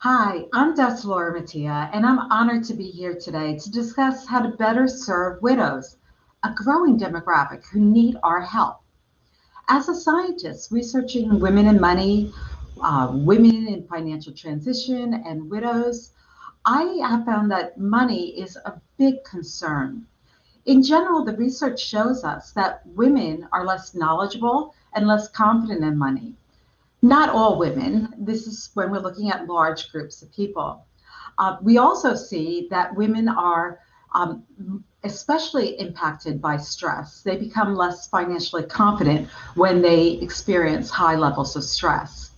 Hi, I'm Dr. Laura Mattia, and I'm honored to be here today to discuss how to better serve widows, a growing demographic who need our help. As a scientist researching women and money, women in financial transition, and widows, I have found that money is a big concern. In general, the research shows us that women are less knowledgeable and less confident in money. Not all women. This is when we're looking at large groups of people. We also see that women are especially impacted by stress. They become less financially confident when they experience high levels of stress.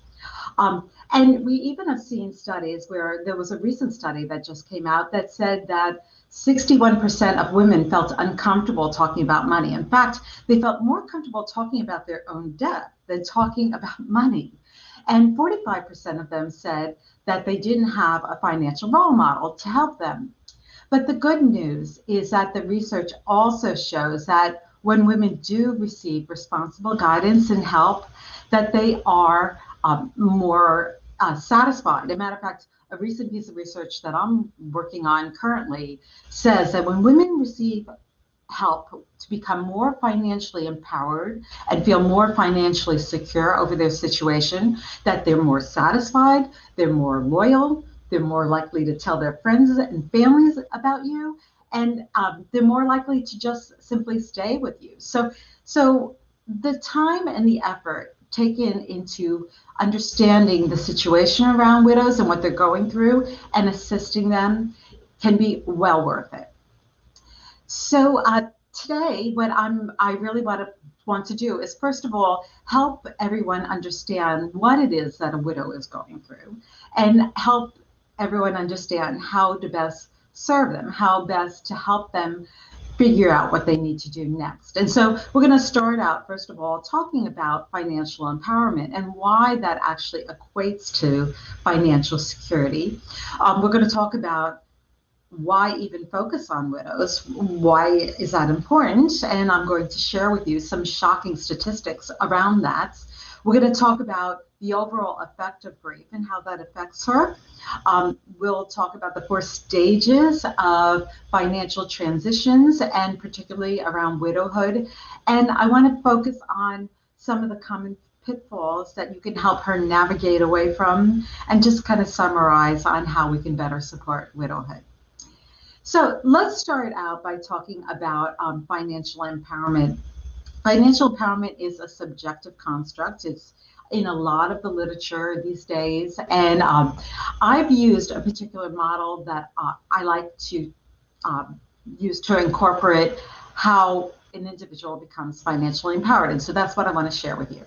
And we even have seen studies where there was a recent study that just came out that said that 61% of women felt uncomfortable talking about money. In fact, they felt more comfortable talking about their own debt than talking about money. And 45% of them said that they didn't have a financial role model to help them. But the good news is that the research also shows that when women do receive responsible guidance and help, that they are more satisfied. As a matter of fact, a recent piece of research that I'm working on currently says that when women receive help to become more financially empowered and feel more financially secure over their situation, that they're more satisfied, they're more loyal, they're more likely to tell their friends and families about you, and they're more likely to just simply stay with you. So the time and the effort taken into understanding the situation around widows and what they're going through and assisting them can be well worth it. So today, what I really want to do is first of all help everyone understand what it is that a widow is going through, and help everyone understand how to best serve them, how best to help them figure out what they need to do next. And so we're going to start out first of all talking about financial empowerment and why that actually equates to financial security. We're going to talk about why even focus on widows? Why is that important? And I'm going to share with you some shocking statistics around that. We're going to talk about the overall effect of grief and how that affects her. We'll talk about the 4 stages of financial transitions, and particularly around widowhood. And I want to focus on some of the common pitfalls that you can help her navigate away from, and just kind of summarize on how we can better support widowhood. So let's start out by talking about financial empowerment. Financial empowerment is a subjective construct. It's in a lot of the literature these days. And I've used a particular model that I like to use to incorporate how an individual becomes financially empowered. And so that's what I want to share with you.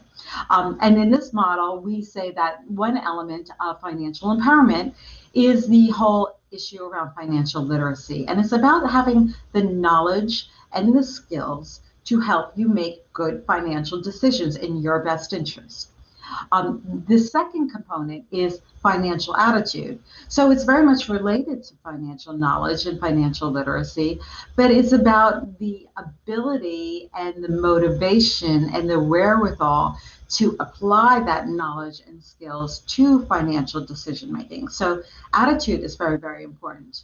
And in this model, we say that one element of financial empowerment is the whole issue around financial literacy. And it's about having the knowledge and the skills to help you make good financial decisions in your best interest. The second component is financial attitude. So it's very much related to financial knowledge and financial literacy, but it's about the ability and the motivation and the wherewithal to apply that knowledge and skills to financial decision making. So attitude is very, very important.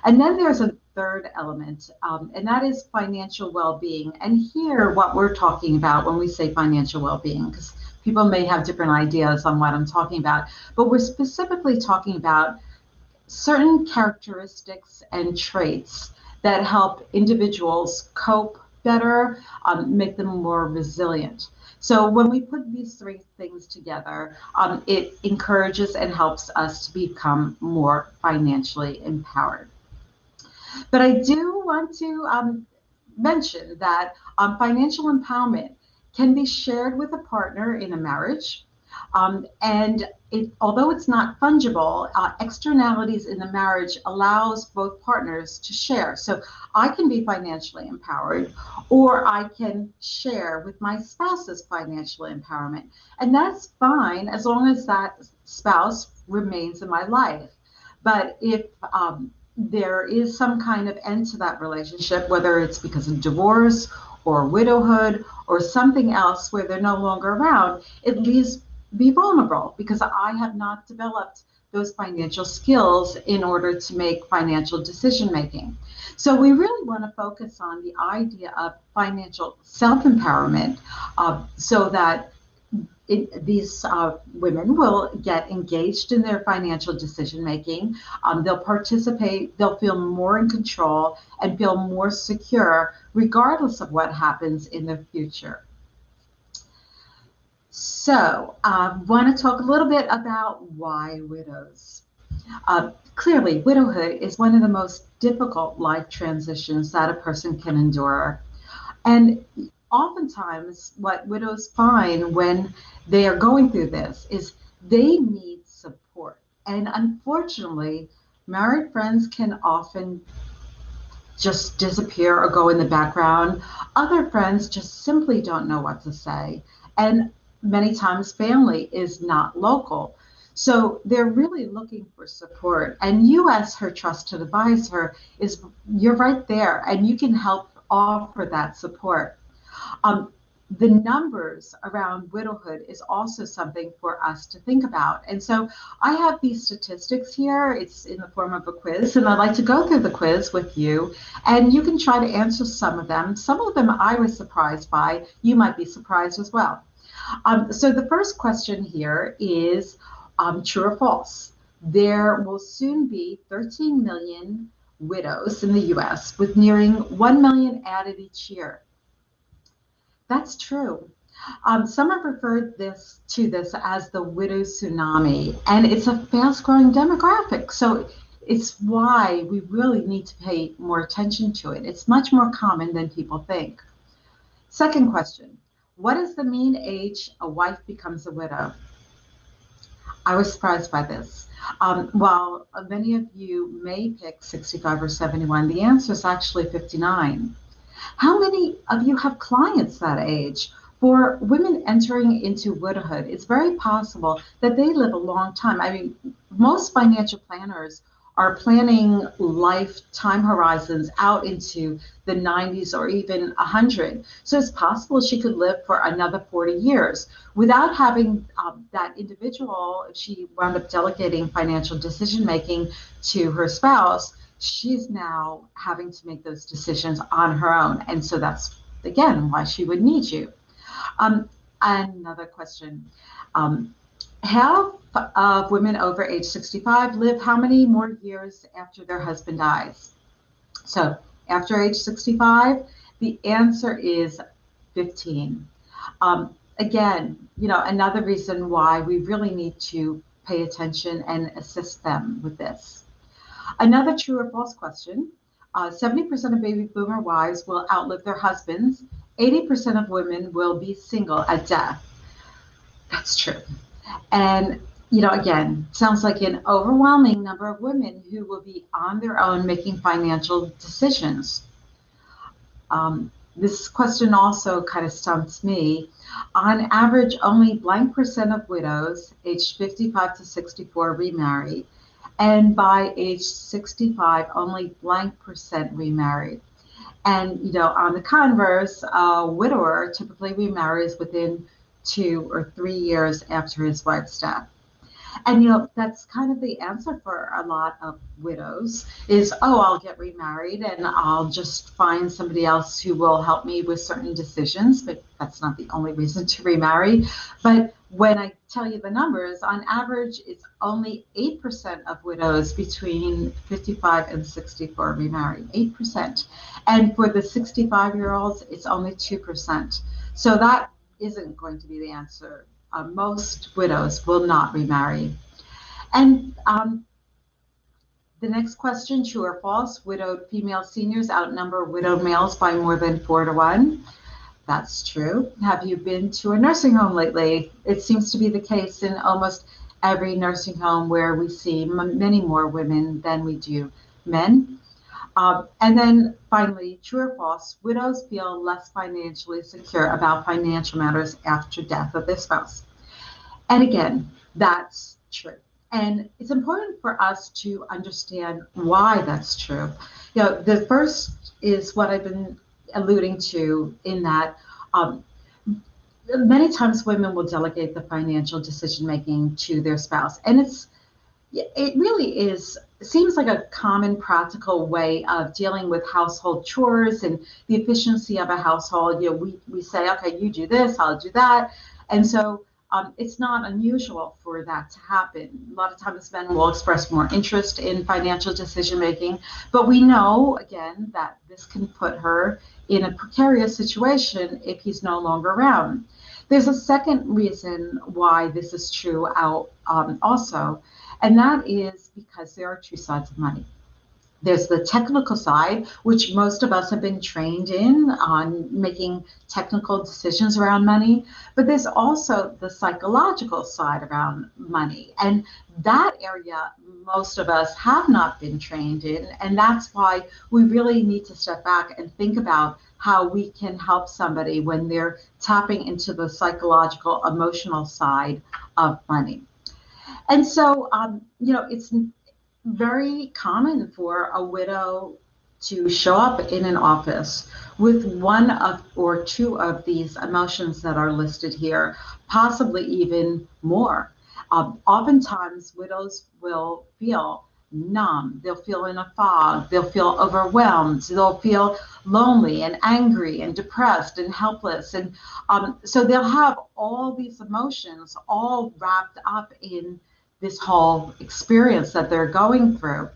And then there's a third element, and that is financial well-being. And here, what we're talking about when we say financial well-being, because people may have different ideas on what I'm talking about, but we're specifically talking about certain characteristics and traits that help individuals cope better, make them more resilient. So when we put these 3 things together, it encourages and helps us to become more financially empowered. But I do want to mention that financial empowerment can be shared with a partner in a marriage. Although it's not fungible, externalities in the marriage allows both partners to share. So I can be financially empowered, or I can share with my spouse's financial empowerment. And that's fine as long as that spouse remains in my life. But if there is some kind of end to that relationship, whether it's because of divorce or widowhood or something else where they're no longer around, it leaves me vulnerable because I have not developed those financial skills in order to make financial decision making. So we really want to focus on the idea of financial self-empowerment, so that these women will get engaged in their financial decision making. They'll participate, they'll feel more in control and feel more secure regardless of what happens in the future. So I want to talk a little bit about why widows. Clearly, widowhood is one of the most difficult life transitions that a person can endure. And oftentimes, what widows find when they are going through this is they need support. And unfortunately, married friends can often just disappear or go in the background. Other friends just simply don't know what to say. And many times, family is not local. So they're really looking for support. And you, as her trusted advisor, you're right there and you can help offer that support. Um, the numbers around widowhood is also something for us to think about. And so I have these statistics here. It's in the form of a quiz, and I'd like to go through the quiz with you, and you can try to answer some of them. Some of them I was surprised by. You might be surprised as well. So the first question here is true or false? There will soon be 13 million widows in the US, with nearing 1 million added each year. That's true. Some have referred to this as the widow tsunami, and it's a fast-growing demographic. So it's why we really need to pay more attention to it. It's much more common than people think. Second question: what is the mean age a wife becomes a widow? I was surprised by this. While many of you may pick 65 or 71, the answer is actually 59. How many of you have clients that age? For women entering into widowhood, it's very possible that they live a long time. I mean, most financial planners are planning lifetime horizons out into the 90s or even 100. So it's possible she could live for another 40 years without having that individual, if she wound up delegating financial decision making to her spouse, she's now having to make those decisions on her own. And so that's, again, why she would need you. Another question. Half of women over age 65 live how many more years after their husband dies? So after age 65, the answer is 15. Again, another reason why we really need to pay attention and assist them with this. Another true or false question: 70% of baby boomer wives will outlive their husbands. 80% of women will be single at death. That's true. And, again, sounds like an overwhelming number of women who will be on their own making financial decisions. This question also kind of stumps me. On average, only blank percent of widows aged 55 to 64 remarry. And by age 65, only blank percent remarried. And, on the converse, a widower typically remarries within 2 or 3 years after his wife's death. And, that's kind of the answer for a lot of widows is, oh, I'll get remarried and I'll just find somebody else who will help me with certain decisions. But that's not the only reason to remarry. But when I tell you the numbers, on average, it's only 8% of widows between 55 and 64 remarry, 8%. And for the 65-year-olds, it's only 2%. So that isn't going to be the answer. Most widows will not remarry. And the next question, true or false: widowed female seniors outnumber widowed males by more than 4 to 1. That's true. Have you been to a nursing home lately? It seems to be the case in almost every nursing home where we see many more women than we do men. And then finally, true or false: widows feel less financially secure about financial matters after death of their spouse. And again, that's true. And it's important for us to understand why that's true. The first is what I've been alluding to, in that many times women will delegate the financial decision making to their spouse. And it's It really is, seems like a common practical way of dealing with household chores and the efficiency of a household. We say, okay, you do this, I'll do that. And so it's not unusual for that to happen. A lot of times men will express more interest in financial decision making, but we know, again, that this can put her in a precarious situation if he's no longer around. There's a second reason why this is true out also, and that is because there are two sides of money. There's the technical side, which most of us have been trained in on making technical decisions around money, but there's also the psychological side around money. And that area most of us have not been trained in. And that's why we really need to step back and think about how we can help somebody when they're tapping into the psychological, emotional side of money. And so, it's very common for a widow to show up in an office with one of or two of these emotions that are listed here, possibly even more. Oftentimes, widows will feel numb, they'll feel in a fog, they'll feel overwhelmed, they'll feel lonely and angry and depressed and helpless. And so they'll have all these emotions all wrapped up in this whole experience that they're going through.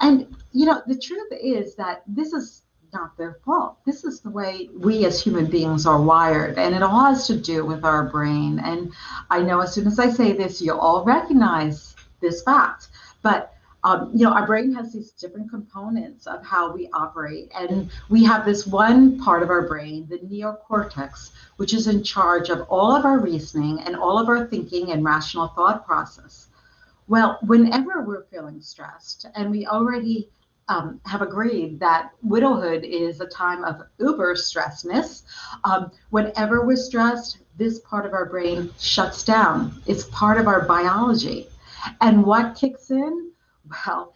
And, the truth is that this is not their fault. This is the way we as human beings are wired, and it all has to do with our brain. And I know as soon as I say this, you'll all recognize this fact. But our brain has these different components of how we operate. And we have this one part of our brain, the neocortex, which is in charge of all of our reasoning and all of our thinking and rational thought process. Well, whenever we're feeling stressed, and we already have agreed that widowhood is a time of uber stressness, whenever we're stressed, this part of our brain shuts down. It's part of our biology. And what kicks in? Well,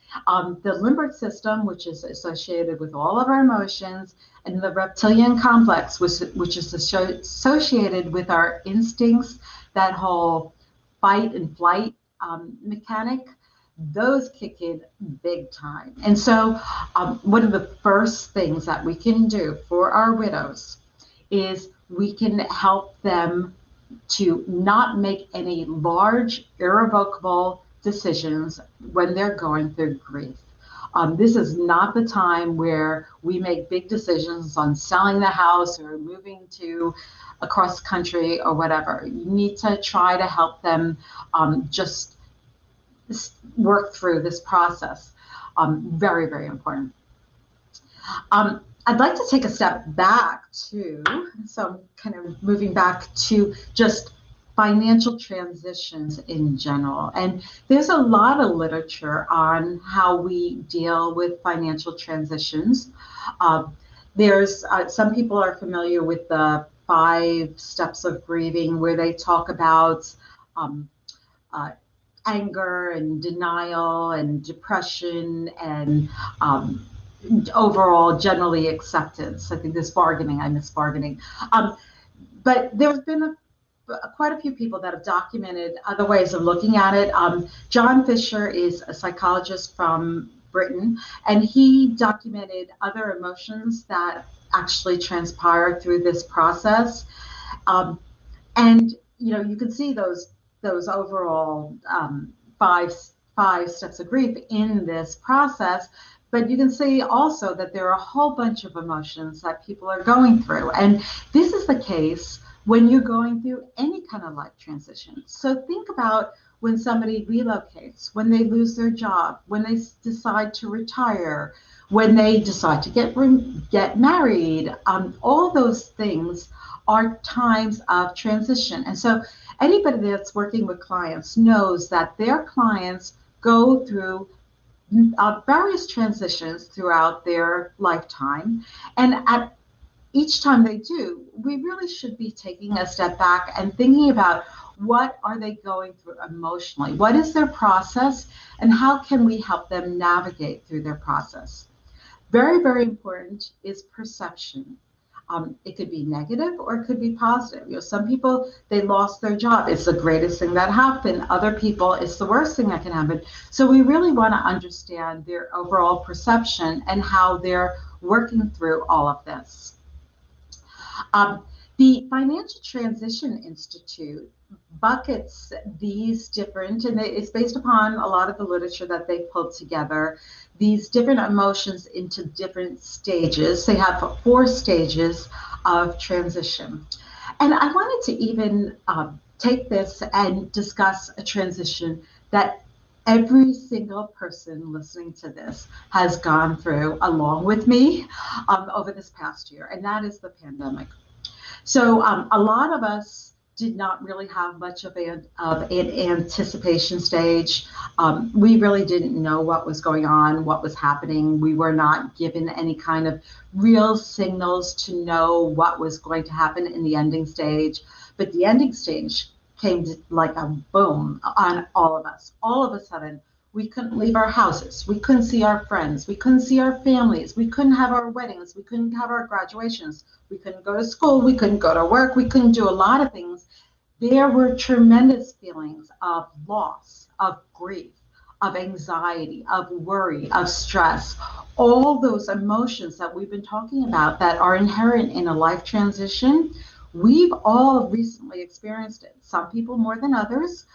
the limbic system, which is associated with all of our emotions, and the reptilian complex, which is associated with our instincts, that whole fight and flight mechanic, those kick in big time. And so, one of the first things that we can do for our widows is we can help them to not make any large, irrevocable decisions when they're going through grief. This is not the time where we make big decisions on selling the house or moving to across the country or whatever. You need to try to help them just work through this process. Very, very important. I'd like to take a step back too, so I'm kind of moving back to just financial transitions in general. And there's a lot of literature on how we deal with financial transitions. There's some people are familiar with the 5 steps of grieving, where they talk about anger and denial and depression and overall generally acceptance. I think there's bargaining. I miss bargaining. But there's been quite a few people that have documented other ways of looking at it. John Fisher is a psychologist from Britain, and he documented other emotions that actually transpire through this process. And you can see those overall five steps of grief in this process. But you can see also that there are a whole bunch of emotions that people are going through. And this is the case when you're going through any kind of life transition. So think about when somebody relocates, when they lose their job, when they decide to retire, when they decide to get married. All those things are times of transition. And so anybody that's working with clients knows that their clients go through various transitions throughout their lifetime. And at each time they do, we really should be taking a step back and thinking about what are they going through emotionally? What is their process? And how can we help them navigate through their process? Very, very important is perception. It could be negative or it could be positive. Some people, they lost their job. It's the greatest thing that happened. Other people, it's the worst thing that can happen. So we really want to understand their overall perception and how they're working through all of this. Um, the Financial Transition Institute buckets these different, and it's based upon a lot of the literature that they pulled together, these different emotions into different stages. They have 4 stages of transition. And I wanted to even take this and discuss a transition that every single person listening to this has gone through along with me over this past year, and that is the pandemic. So a lot of us did not really have much of an anticipation stage. We really didn't know what was going on, what was happening. We were not given any kind of real signals to know what was going to happen in the ending stage. But the ending stage came like a boom on all of us. All of a sudden, we couldn't leave our houses. We couldn't see our friends. We couldn't see our families. We couldn't have our weddings. We couldn't have our graduations. We couldn't go to school. We couldn't go to work. We couldn't do a lot of things. There were tremendous feelings of loss, of grief, of anxiety, of worry, of stress. All those emotions that we've been talking about that are inherent in a life transition, we've all recently experienced it. Some people more than others.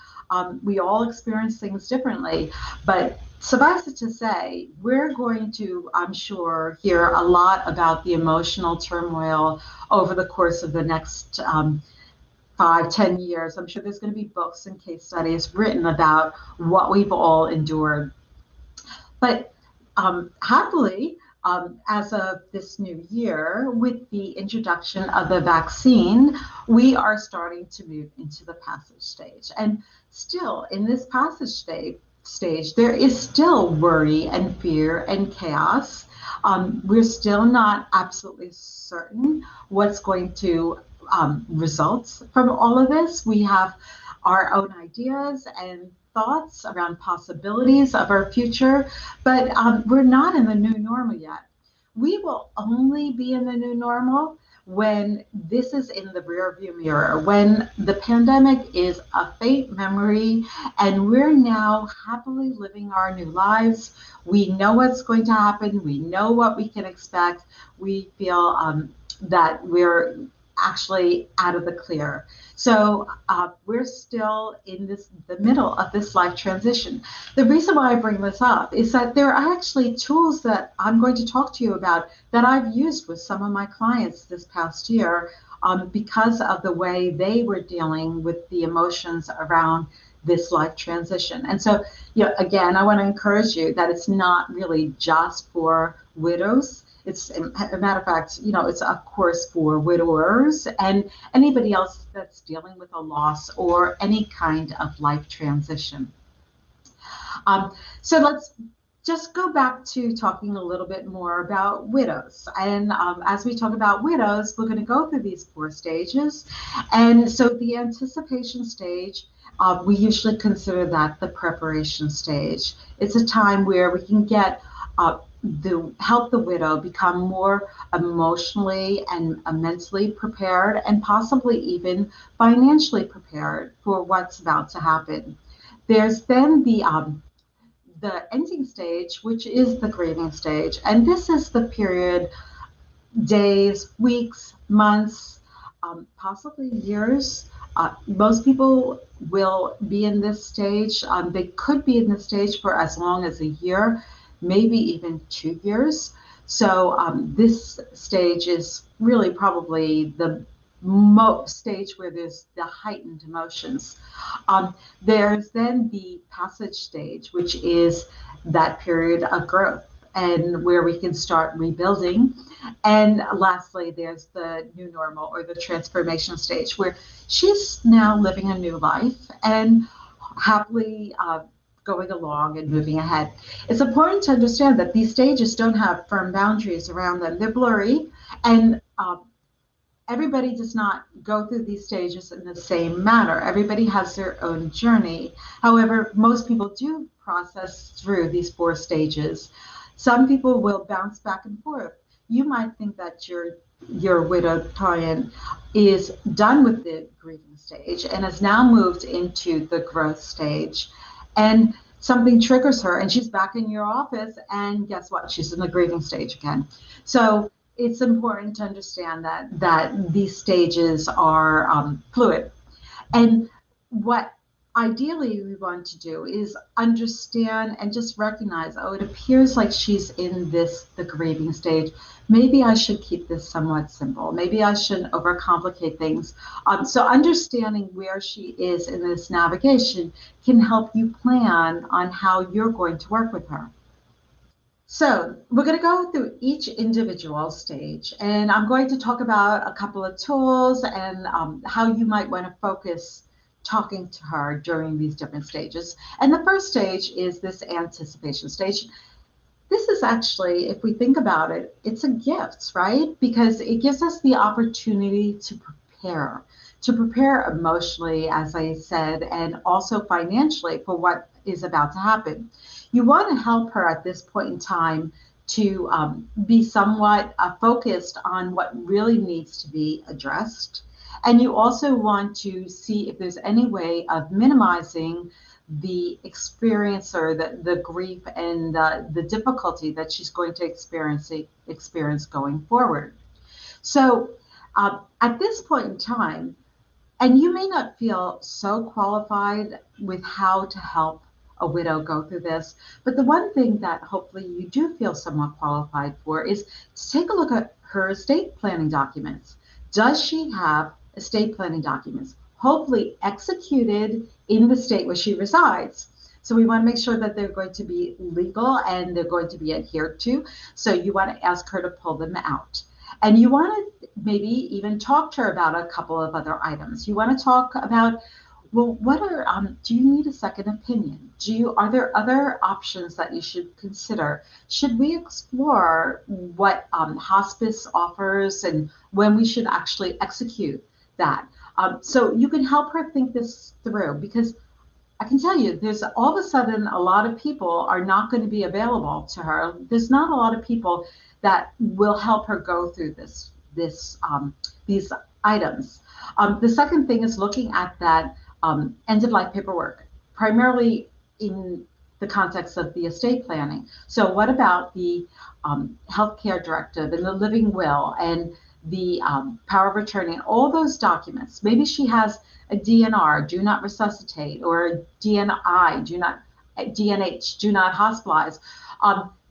We all experience things differently, but suffice it to say, we're going to, I'm sure, hear a lot about the emotional turmoil over the course of the next 5, 10 years. I'm sure there's going to be books and case studies written about what we've all endured. But happily, as of this new year, with the introduction of the vaccine, we are starting to move into the passage stage. And still, in this passage stage, there is still worry and fear and chaos. We're still not absolutely certain what's going to result from all of this. We have our own ideas and thoughts around possibilities of our future, but we're not in the new normal yet. We will only be in the new normal when this is in the rearview mirror, when the pandemic is a faint memory and we're now happily living our new lives. We know what's going to happen. We know what we can expect. We feel that we're actually out of the clear. So we're still in the middle of this life transition. The reason why I bring this up is that there are actually tools that I'm going to talk to you about that I've used with some of my clients this past year because of the way they were dealing with the emotions around this life transition. And so, again, I want to encourage you that it's not really just for widows. It's a matter of fact, it's a course for widowers and anybody else that's dealing with a loss or any kind of life transition. So let's just go back to talking a little bit more about widows. And as we talk about widows, we're going to go through these 4 stages. And so the anticipation stage, we usually consider that the preparation stage. It's a time where we can get help the widow become more emotionally and mentally prepared and possibly even financially prepared for what's about to happen. There's then the ending stage, which is the grieving stage. And this is the period, days, weeks, months, possibly years. Most people will be in this stage. They could be in this stage for as long as a year, maybe even 2 years. So this stage is really probably the stage where there's the heightened emotions. There's then the passage stage, which is that period of growth and where we can start rebuilding. And lastly, there's the new normal or the transformation stage where she's now living a new life and happily going along and moving ahead. It's important to understand that these stages don't have firm boundaries around them. They're blurry, and everybody does not go through these stages in the same manner. Everybody has their own journey. However, most people do process through these 4 stages. Some people will bounce back and forth. You might think that you're your widowed client is done with the grieving stage and has now moved into the growth stage, and something triggers her and she's back in your office, and guess what, she's in the grieving stage again. So it's important to understand that these stages are fluid. And what ideally we want to do is understand and just recognize, oh, it appears like she's in the grieving stage. Maybe I should keep this somewhat simple. Maybe I shouldn't overcomplicate things. So understanding where she is in this navigation can help you plan on how you're going to work with her. So we're going to go through each individual stage, and I'm going to talk about a couple of tools and how you might want to focus talking to her during these different stages. And the first stage is this anticipation stage. This is actually, if we think about it, it's a gift, right? Because it gives us the opportunity to prepare emotionally, as I said, and also financially for what is about to happen. You want to help her at this point in time to be somewhat focused on what really needs to be addressed. And you also want to see if there's any way of minimizing the experience or the grief and the difficulty that she's going to experience going forward. So at this point in time, and you may not feel so qualified with how to help a widow go through this, but the one thing that hopefully you do feel somewhat qualified for is to take a look at her estate planning documents. Does she have estate planning documents, hopefully executed in the state where she resides? So we want to make sure that they're going to be legal and they're going to be adhered to. So you want to ask her to pull them out. And you want to maybe even talk to her about a couple of other items. You want to talk about, well, what are, do you need a second opinion? Are there other options that you should consider? Should we explore what hospice offers and when we should actually execute that? So you can help her think this through, because I can tell you, there's all of a sudden a lot of people are not going to be available to her. There's not a lot of people that will help her go through these items. The second thing is looking at that end of life paperwork, primarily in the context of the estate planning. So what about the healthcare directive and the living will and the power of attorney and all those documents? Maybe she has a DNR, do not resuscitate, or a DNI, DNH, do not hospitalize.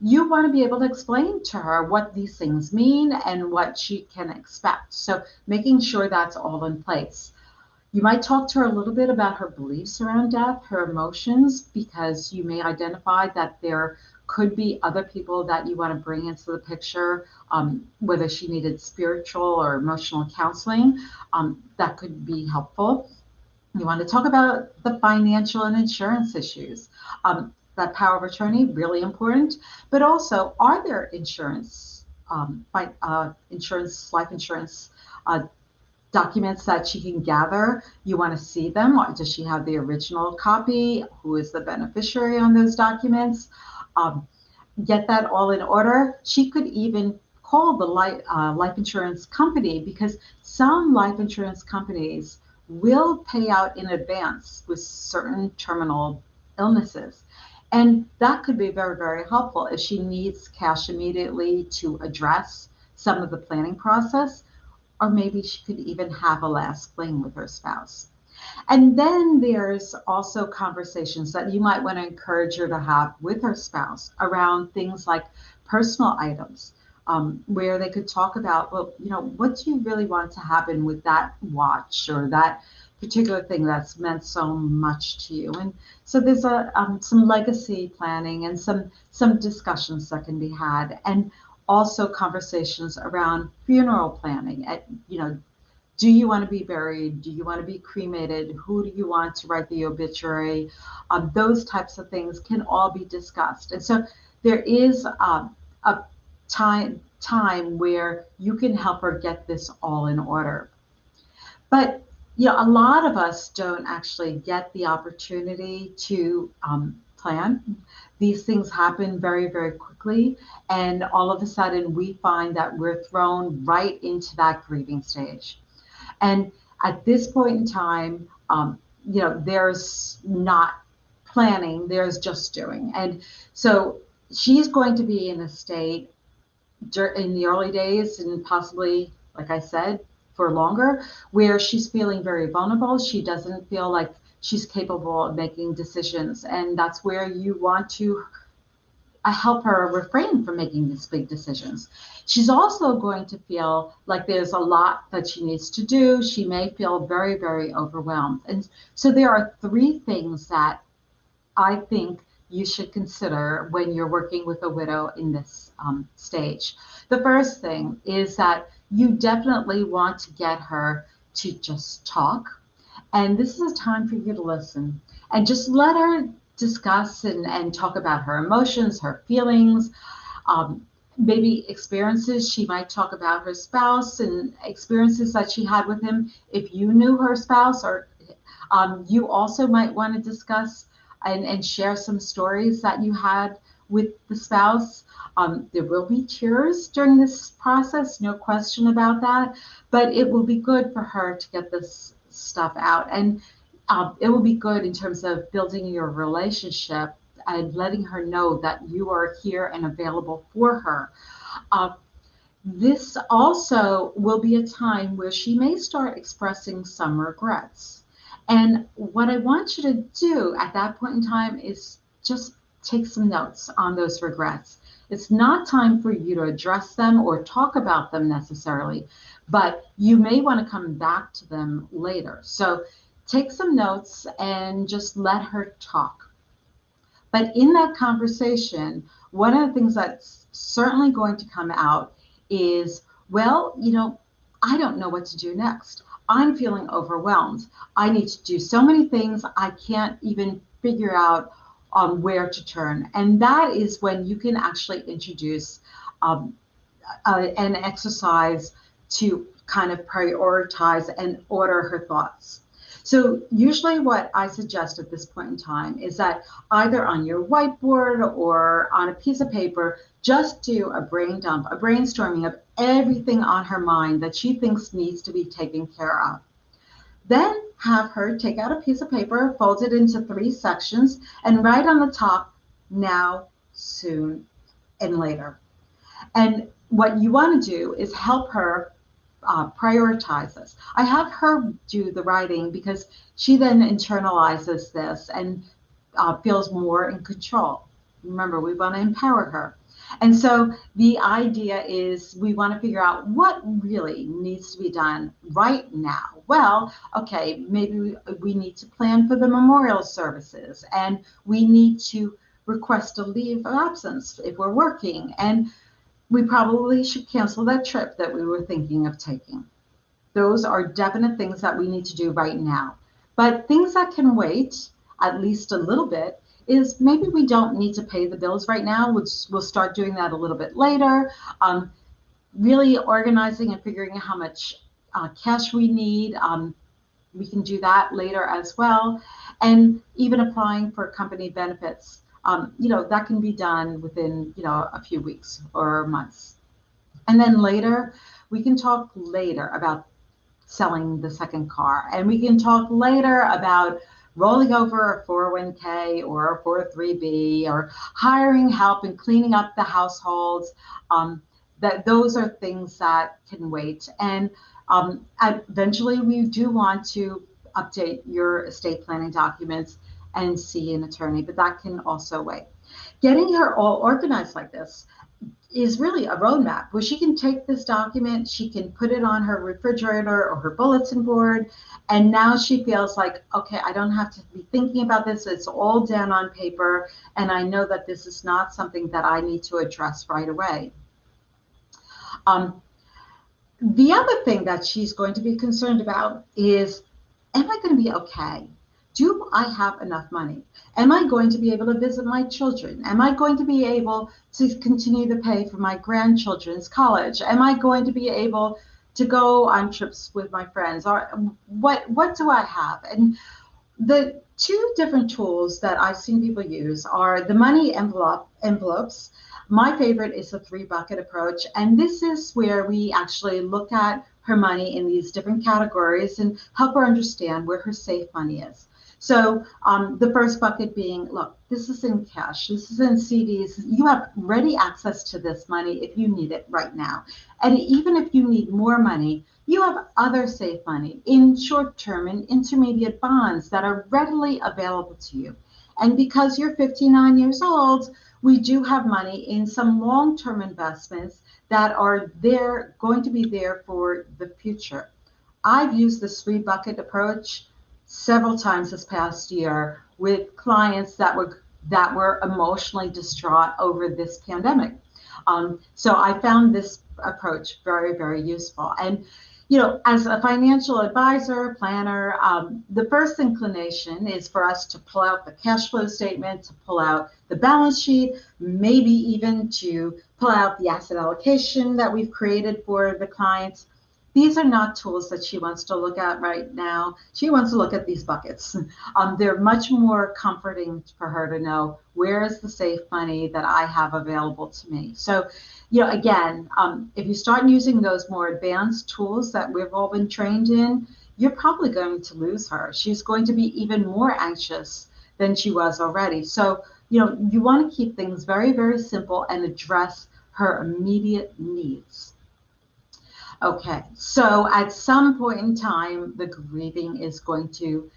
You want to be able to explain to her what these things mean and what she can expect. So making sure that's all in place. You might talk to her a little bit about her beliefs around death, her emotions, because you may identify that there could be other people that you want to bring into the picture, whether she needed spiritual or emotional counseling, that could be helpful. You want to talk about the financial and insurance issues. That power of attorney, really important, but also, are there life insurance documents that she can gather? You want to see them. Does she have the original copy? Who is the beneficiary on those documents? Um, get that all in order. She could even call the life insurance company, because some life insurance companies will pay out in advance with certain terminal illnesses. And that could be very, very helpful if she needs cash immediately to address some of the planning process, or maybe she could even have a last fling with her spouse. And then there's also conversations that you might want to encourage her to have with her spouse around things like personal items, where they could talk about, well, what do you really want to happen with that watch or that particular thing that's meant so much to you? And so there's some legacy planning and some discussions that can be had, and also conversations around funeral planning. Do you want to be buried? Do you want to be cremated? Who do you want to write the obituary? Those types of things can all be discussed. And so there is a time where you can help her get this all in order. But a lot of us don't actually get the opportunity to plan. These things happen very, very quickly, and all of a sudden we find that we're thrown right into that grieving stage. And at this point in time, there's not planning, there's just doing. And so she's going to be in a state in the early days and possibly, like I said, for longer, where she's feeling very vulnerable. She doesn't feel like she's capable of making decisions. And that's where you want to help her refrain from making these big decisions. She's also going to feel like there's a lot that she needs to do. She may feel very, very overwhelmed. And so there are three things that I think you should consider when you're working with a widow in this stage. The first thing is that you definitely want to get her to just talk. And this is a time for you to listen and just let her discuss and talk about her emotions, her feelings, maybe experiences. She might talk about her spouse and experiences that she had with him. If you knew her spouse, or you also might want to discuss and share some stories that you had with the spouse. There will be tears during this process, no question about that, but it will be good for her to get this stuff out. And it will be good in terms of building your relationship and letting her know that you are here and available for her. This also will be a time where she may start expressing some regrets. And what I want you to do at that point in time is just take some notes on those regrets. It's not time for you to address them or talk about them necessarily, but you may want to come back to them later. So take some notes and just let her talk. But in that conversation, one of the things that's certainly going to come out is, well, I don't know what to do next. I'm feeling overwhelmed. I need to do so many things. I can't even figure out where to turn. And that is when you can actually introduce an exercise to kind of prioritize and order her thoughts. So usually what I suggest at this point in time is that either on your whiteboard or on a piece of paper, just do a brain dump, a brainstorming of everything on her mind that she thinks needs to be taken care of. Then have her take out a piece of paper, fold it into 3 sections, and write on the top, now, soon, and later. And what you want to do is help her prioritize this. I have her do the writing because she then internalizes this and feels more in control. Remember, we want to empower her. And so the idea is we want to figure out what really needs to be done right now. Well, okay, maybe we need to plan for the memorial services, and we need to request a leave of absence if we're working, and we probably should cancel that trip that we were thinking of taking. Those are definite things that we need to do right now. But things that can wait at least a little bit is maybe we don't need to pay the bills right now. We'll start doing that a little bit later. Really organizing and figuring out how much cash we need. We can do that later as well. And even applying for company benefits. That can be done within, a few weeks or months. And then later, we can talk later about selling the second car. And we can talk later about rolling over a 401k or a 403b or hiring help and cleaning up the households. That those are things that can wait. And eventually we do want to update your estate planning documents and see an attorney, but that can also wait. Getting her all organized like this is really a roadmap where she can take this document, she can put it on her refrigerator or her bulletin board, and now she feels like, okay, I don't have to be thinking about this. It's all down on paper, and I know that this is not something that I need to address right away. The other thing that she's going to be concerned about is, am I going to be okay? Do I have enough money? Am I going to be able to visit my children? Am I going to be able to continue to pay for my grandchildren's college? Am I going to be able to go on trips with my friends? Or what do I have? And The two different tools that I've seen people use are the money envelopes. My favorite is the three bucket approach. And this is where we actually look at her money in these different categories and help her understand where her safe money is. So the first bucket being, look, this is in cash, this is in CDs. You have ready access to this money if you need it right now. And even if you need more money, you have other safe money in short term and intermediate bonds that are readily available to you. And because you're 59 years old, we do have money in some long term investments that are there, going to be there for the future. I've used this three bucket approach several times this past year with clients that were emotionally distraught over this pandemic. So I found this approach very, very useful. And as a financial advisor, planner, the first inclination is for us to pull out the cash flow statement, to pull out the balance sheet, maybe even to pull out the asset allocation that we've created for the clients. These are not tools that she wants to look at right now. She wants to look at these buckets. They're much more comforting for her to know where is the safe money that I have available to me. So, again, if you start using those more advanced tools that we've all been trained in, you're probably going to lose her. She's going to be even more anxious than she was already. So, you want to keep things very, very simple and address her immediate needs. Okay, so at some point in time, the grieving is going to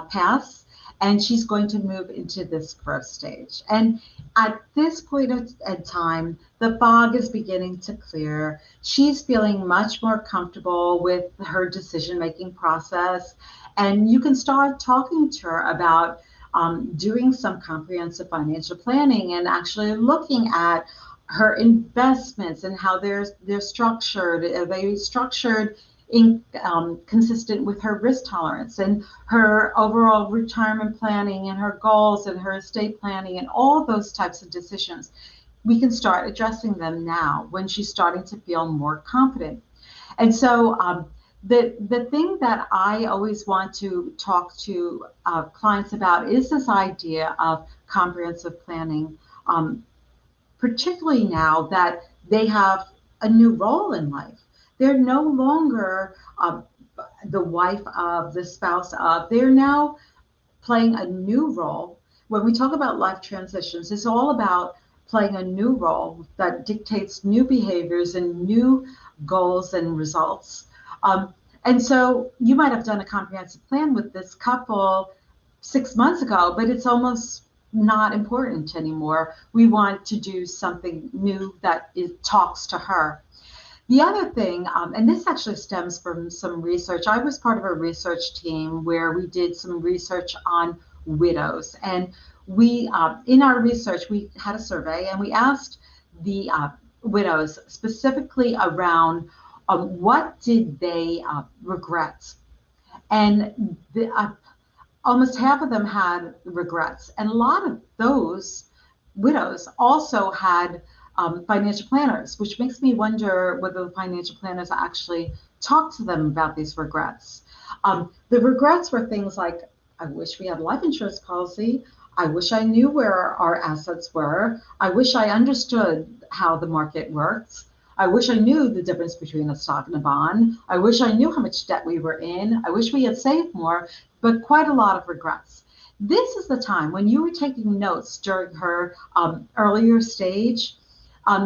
pass and she's going to move into this growth stage. And at this point in time, the fog is beginning to clear. She's feeling much more comfortable with her decision making process. And you can start talking to her about doing some comprehensive financial planning and actually looking at her investments and how they're structured. Are they structured in consistent with her risk tolerance and her overall retirement planning and her goals and her estate planning and all those types of decisions? We can start addressing them now when she's starting to feel more confident. And so the thing that I always want to talk to clients about is this idea of comprehensive planning. Particularly now that they have a new role in life. They're no longer the wife of, the spouse of, they're now playing a new role. When we talk about life transitions, it's all about playing a new role that dictates new behaviors and new goals and results. And so you might have done a comprehensive plan with this couple 6 months ago, but it's almost not important anymore. We want to do something new that talks to her. The other thing, and this actually stems from some research, I was part of a research team where we did some research on widows. And we, in our research, we had a survey and we asked the widows specifically around what did they regret. And almost half of them had regrets. And a lot of those widows also had financial planners, which makes me wonder whether the financial planners actually talk to them about these regrets. The regrets were things like, I wish we had a life insurance policy. I wish I knew where our assets were. I wish I understood how the market works. I wish I knew the difference between a stock and a bond. I wish I knew how much debt we were in. I wish we had saved more, but quite a lot of regrets. This is the time when you were taking notes during her earlier stage.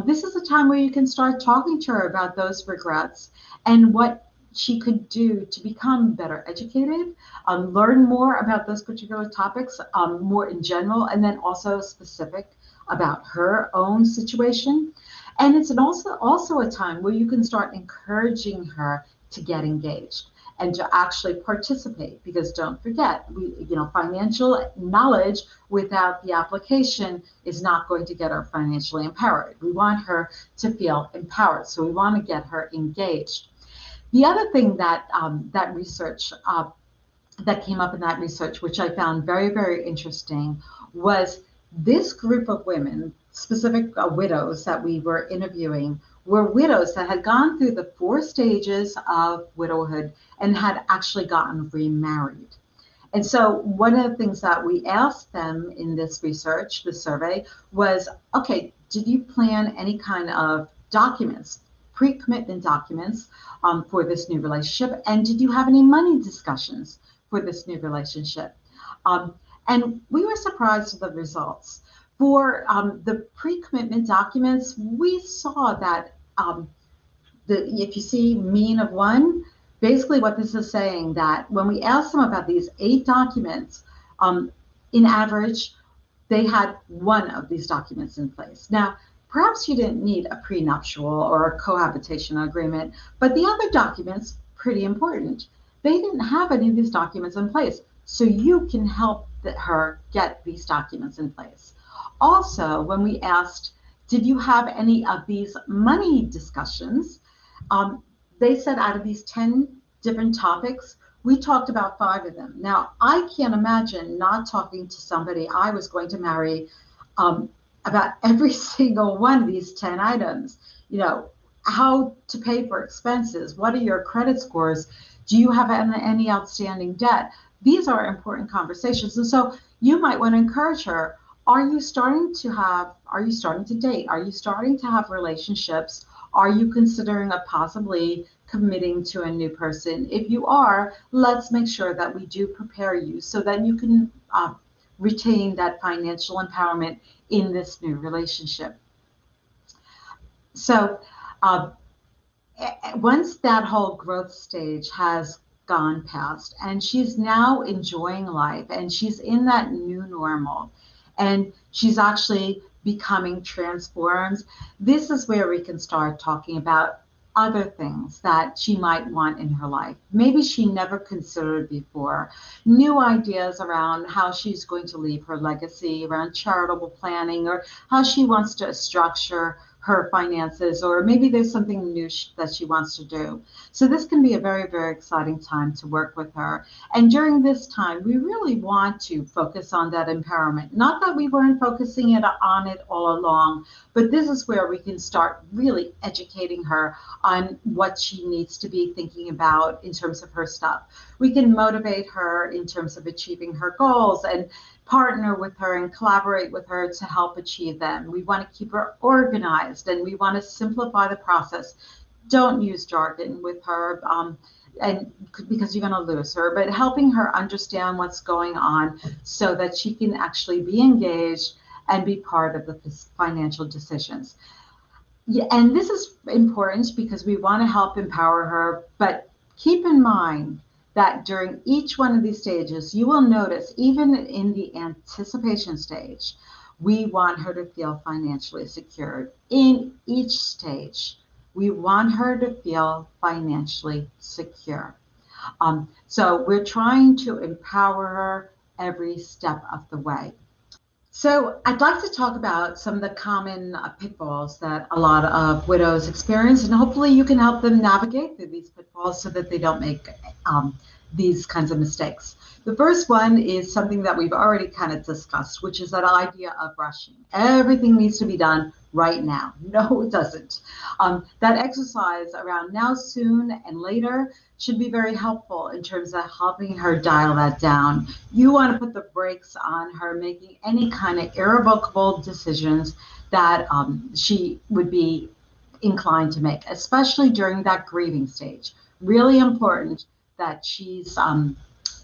This is the time where you can start talking to her about those regrets and what she could do to become better educated, learn more about those particular topics, more in general, and then also specific about her own situation. And it's also a time where you can start encouraging her to get engaged and to actually participate, because don't forget, financial knowledge without the application is not going to get her financially empowered. We want her to feel empowered, so we want to get her engaged. The other thing that that research that came up in that research, which I found very, very interesting, was this group of women, specific widows that we were interviewing, were widows that had gone through the 4 stages of widowhood and had actually gotten remarried. And so one of the things that we asked them in this research, the survey, was, okay, did you plan any kind of documents, pre-commitment documents for this new relationship? And did you have any money discussions for this new relationship? Um, and we were surprised with the results. For the pre-commitment documents, we saw that if you see mean of one, basically what this is saying that when we asked them about these 8 documents, in average, they had one of these documents in place. Now, perhaps you didn't need a prenuptial or a cohabitation agreement, but the other documents, pretty important. They didn't have any of these documents in place. So you can help her get these documents in place. Also, when we asked, did you have any of these money discussions? Um, they said out of these 10 different topics, we talked about 5 of them. Now, I can't imagine not talking to somebody I was going to marry about every single one of these 10 items. You know, how to pay for expenses, what are your credit scores, do you have any outstanding debt? These are important conversations. And so you might want to encourage her. Are you starting to date? Are you starting to have relationships? Are you considering possibly committing to a new person? If you are, let's make sure that we do prepare you so that you can retain that financial empowerment in this new relationship. So uh, once that whole growth stage has gone past and she's now enjoying life and she's in that new normal and she's actually becoming transformed, this is where we can start talking about other things that she might want in her life. Maybe she never considered before. New ideas around how she's going to leave her legacy, around charitable planning, or how she wants to structure her finances, or maybe there's something new that she wants to do. So this can be a very, very exciting time to work with her. And during this time, we really want to focus on that empowerment. Not that we weren't focusing on it all along, but this is where we can start really educating her on what she needs to be thinking about in terms of her stuff. We can motivate her in terms of achieving her goals and partner with her and collaborate with her to help achieve them. We want to keep her organized and we want to simplify the process. Don't use jargon with her and because you're going to lose her, but helping her understand what's going on so that she can actually be engaged and be part of the financial decisions. Yeah, and this is important because we want to help empower her, but keep in mind that during each one of these stages, you will notice, even in the anticipation stage, we want her to feel financially secured. In each stage, we want her to feel financially secure. So we're trying to empower her every step of the way. So I'd like to talk about some of the common pitfalls that a lot of widows experience, and hopefully you can help them navigate through these pitfalls so that they don't make these kinds of mistakes. The first one is something that we've already kind of discussed, which is that idea of rushing. Everything needs to be done right now. No, it doesn't. That exercise around now, soon, and later should be very helpful in terms of helping her dial that down. You want to put the brakes on her making any kind of irrevocable decisions that she would be inclined to make, especially during that grieving stage. Really important that she's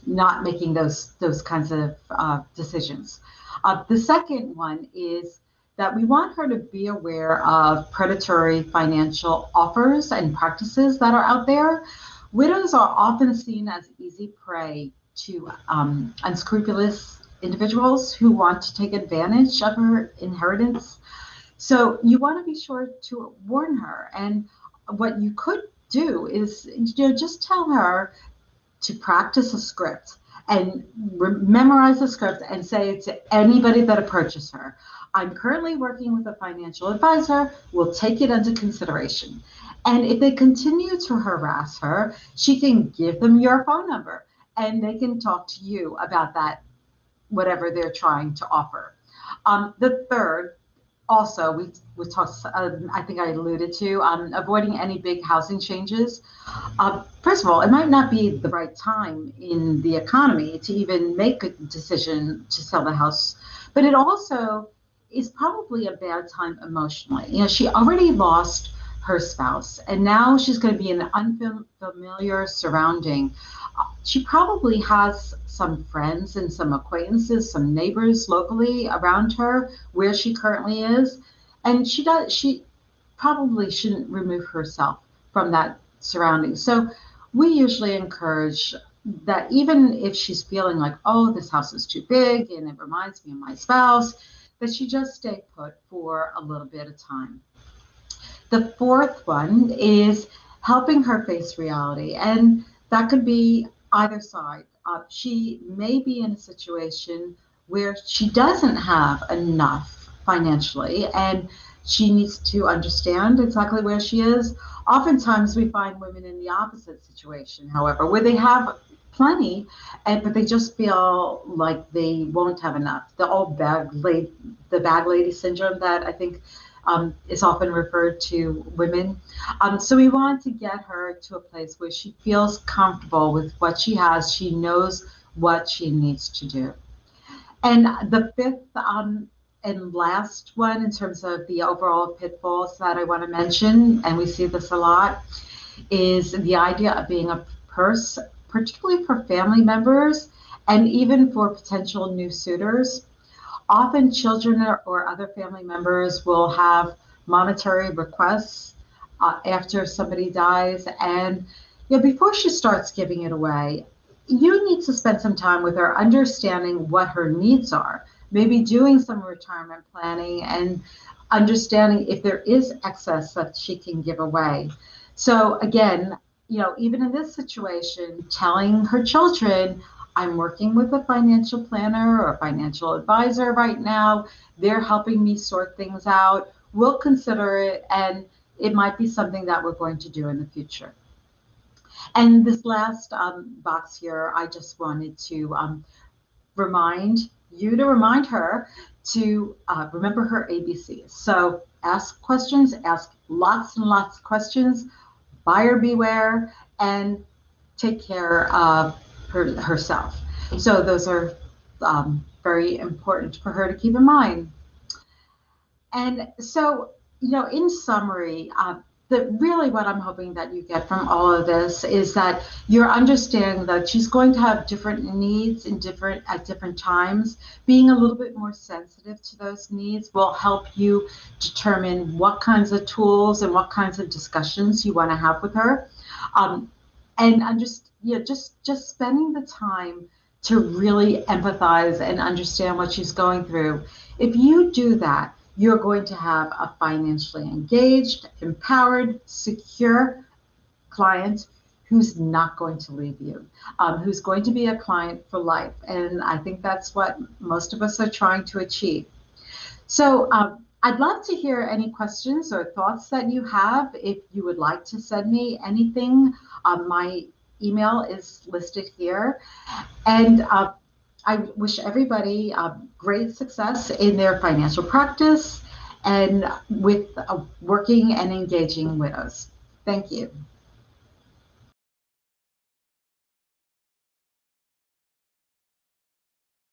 not making those kinds of decisions. The second one is that we want her to be aware of predatory financial offers and practices that are out there. Widows are often seen as easy prey to unscrupulous individuals who want to take advantage of her inheritance. So you want to be sure to warn her. And what you could do is, just tell her to practice a script and memorize the script and say it to anybody that approaches her. I'm currently working with a financial advisor. We'll take it into consideration. And if they continue to harass her, she can give them your phone number and they can talk to you about that, whatever they're trying to offer. The third Also, we talked. I think I alluded to avoiding any big housing changes. First of all, it might not be the right time in the economy to even make a decision to sell the house, but it also is probably a bad time emotionally. You know, she already lost her spouse, and now she's going to be in an unfamiliar surrounding. She probably has some friends and some acquaintances, some neighbors locally around her where she currently is, and she probably shouldn't remove herself from that surrounding. So we usually encourage that even if she's feeling like, oh, this house is too big and it reminds me of my spouse, that she just stay put for a little bit of time. The fourth one is helping her face reality, and that could be either side. She may be in a situation where she doesn't have enough financially, and she needs to understand exactly where she is. Oftentimes, we find women in the opposite situation, however, where they have plenty, but they just feel like they won't have enough. The bag lady syndrome that I think is often referred to women. So we want to get her to a place where she feels comfortable with what she has. She knows what she needs to do. And the fifth and last one, in terms of the overall pitfalls that I want to mention, and we see this a lot, is the idea of being a purse, particularly for family members and even for potential new suitors. Often children or other family members will have monetary requests after somebody dies. And you know, before she starts giving it away, you need to spend some time with her understanding what her needs are, maybe doing some retirement planning and understanding if there is excess that she can give away. So again, you know, even in this situation, telling her children, I'm working with a financial planner or a financial advisor right now. They're helping me sort things out. We'll consider it, and it might be something that we're going to do in the future. And this last box here, I just wanted to remind her to remember her ABCs. So ask questions, ask lots and lots of questions, buyer beware, and take care of herself. So those are very important for her to keep in mind. And so, you know, in summary, really what I'm hoping that you get from all of this is that you're understanding that she's going to have different needs in different at different times. Being a little bit more sensitive to those needs will help you determine what kinds of tools and what kinds of discussions you want to have with her. Um, and I'm just, yeah, just spending the time to really empathize and understand what she's going through. If you do that, you're going to have a financially engaged, empowered, secure client who's not going to leave you, who's going to be a client for life. And I think that's what most of us are trying to achieve. So I'd love to hear any questions or thoughts that you have. If you would like to send me anything, my email is listed here. And I wish everybody great success in their financial practice and with working and engaging widows. Thank you.